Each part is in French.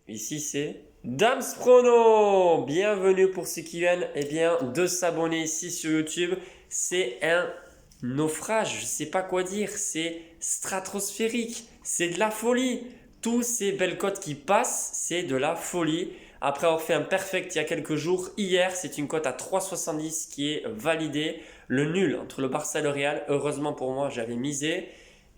Ici c'est Dams Prono. Bienvenue pour ceux qui viennent de s'abonner ici sur YouTube. C'est un naufrage, je ne sais pas quoi dire, c'est stratosphérique, c'est de la folie. Tous ces belles cotes qui passent, c'est de la folie. Après avoir fait un perfect il y a quelques jours, hier c'est une cote à 3,70 qui est validée. Le nul entre le Barça et le Real, heureusement pour moi j'avais misé.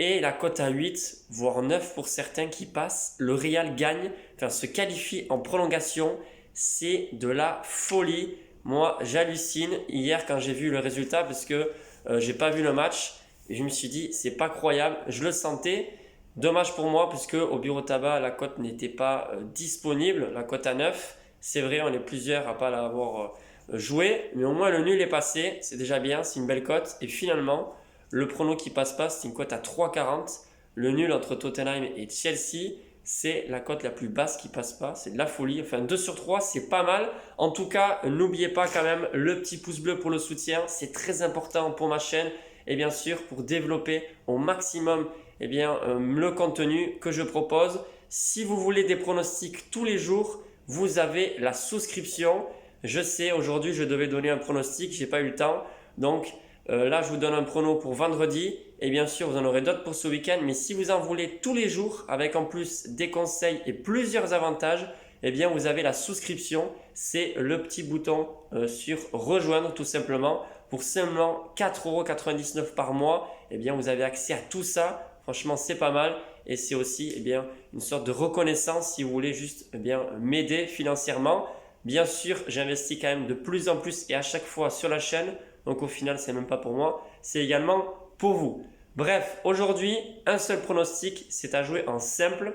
Et la cote à 8, voire 9 pour certains qui passent. Le Real gagne, enfin se qualifie en prolongation. C'est de la folie. Moi, j'hallucine hier quand j'ai vu le résultat parce que j'ai pas vu le match. Et je me suis dit, c'est pas croyable. Je le sentais. Dommage pour moi puisque au bureau tabac, la cote n'était pas disponible. La cote à 9. C'est vrai, on est plusieurs à pas l'avoir joué. Mais au moins, le nul est passé. C'est déjà bien. C'est une belle cote. Et finalement, le prono qui passe pas, c'est une cote à 3,40. Le nul entre Tottenham et Chelsea, c'est la cote la plus basse qui passe pas. C'est de la folie. Enfin, 2 sur 3, c'est pas mal. En tout cas, n'oubliez pas quand même le petit pouce bleu pour le soutien. C'est très important pour ma chaîne et bien sûr pour développer au maximum le contenu que je propose. Si vous voulez des pronostics tous les jours, vous avez la souscription. Je sais, aujourd'hui, je devais donner un pronostic. J'ai pas eu le temps. Donc, là, je vous donne un prono pour vendredi et bien sûr, vous en aurez d'autres pour ce week-end. Mais si vous en voulez tous les jours, avec en plus des conseils et plusieurs avantages, vous avez la souscription. C'est le petit bouton sur rejoindre tout simplement. Pour seulement 4,99 € par mois, vous avez accès à tout ça. Franchement, c'est pas mal. Et c'est aussi une sorte de reconnaissance si vous voulez juste m'aider financièrement. Bien sûr, j'investis quand même de plus en plus et à chaque fois sur la chaîne. Donc au final, c'est même pas pour moi, c'est également pour vous. Bref, aujourd'hui, un seul pronostic, c'est à jouer en simple.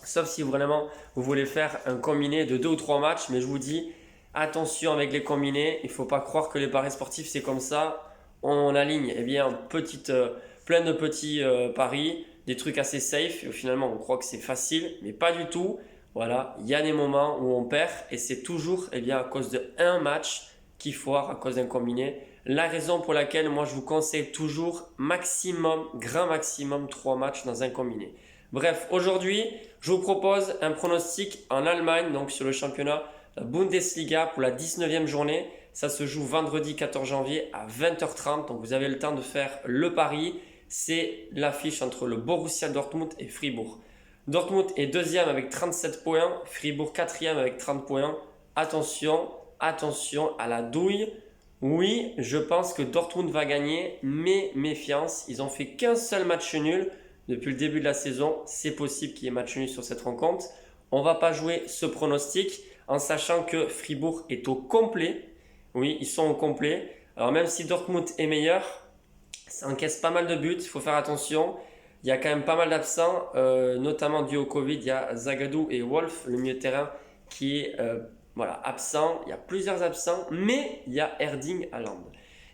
Sauf si vraiment vous voulez faire un combiné de 2 ou 3 matchs. Mais je vous dis, attention avec les combinés. Il ne faut pas croire que les paris sportifs, c'est comme ça. On aligne plein de petits paris, des trucs assez safe. Et finalement, on croit que c'est facile, mais pas du tout. Voilà, il y a des moments où on perd et c'est toujours à cause d'un match qui foire, à cause d'un combiné. La raison pour laquelle moi je vous conseille toujours grand maximum 3 matchs dans un combiné. Bref, aujourd'hui, je vous propose un pronostic en Allemagne, donc sur le championnat Bundesliga pour la 19e journée. Ça se joue vendredi 14 janvier à 20h30, donc vous avez le temps de faire le pari. C'est l'affiche entre le Borussia Dortmund et Fribourg. Dortmund est deuxième avec 37 points, Fribourg quatrième avec 30 points. Attention à la douille. Oui, je pense que Dortmund va gagner, mais méfiance, ils ont fait qu'un seul match nul depuis le début de la saison. C'est possible qu'il y ait match nul sur cette rencontre. On ne va pas jouer ce pronostic en sachant que Fribourg est au complet. Oui, ils sont au complet. Alors même si Dortmund est meilleur, ça encaisse pas mal de buts, il faut faire attention. Il y a quand même pas mal d'absents, notamment dû au Covid. Il y a Zagadou et Wolf, le milieu de terrain, qui est absent. Il y a plusieurs absents, mais il y a Erling Haaland.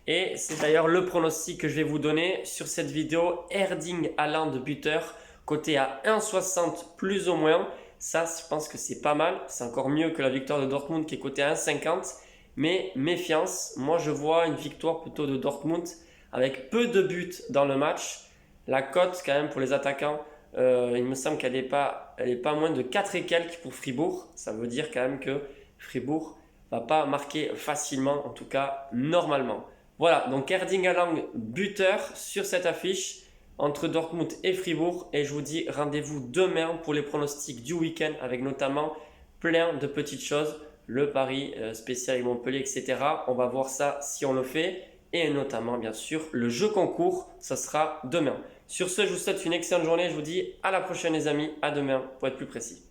Et c'est d'ailleurs le pronostic que je vais vous donner sur cette vidéo. Erling Haaland buteur, coté à 1,60 plus ou moins. Ça, je pense que c'est pas mal. C'est encore mieux que la victoire de Dortmund qui est cotée à 1,50. Mais méfiance, moi je vois une victoire plutôt de Dortmund avec peu de buts dans le match. La cote quand même pour les attaquants, il me semble qu'elle n'est pas moins de 4 et quelques pour Fribourg. Ça veut dire quand même que Fribourg va pas marquer facilement, en tout cas normalement. Voilà, donc Erling Haaland buteur sur cette affiche entre Dortmund et Fribourg. Et je vous dis rendez-vous demain pour les pronostics du week-end avec notamment plein de petites choses. Le pari spécial avec Montpellier, etc. On va voir ça si on le fait. Et notamment, bien sûr, le jeu concours, ça sera demain. Sur ce, je vous souhaite une excellente journée. Je vous dis à la prochaine les amis, à demain pour être plus précis.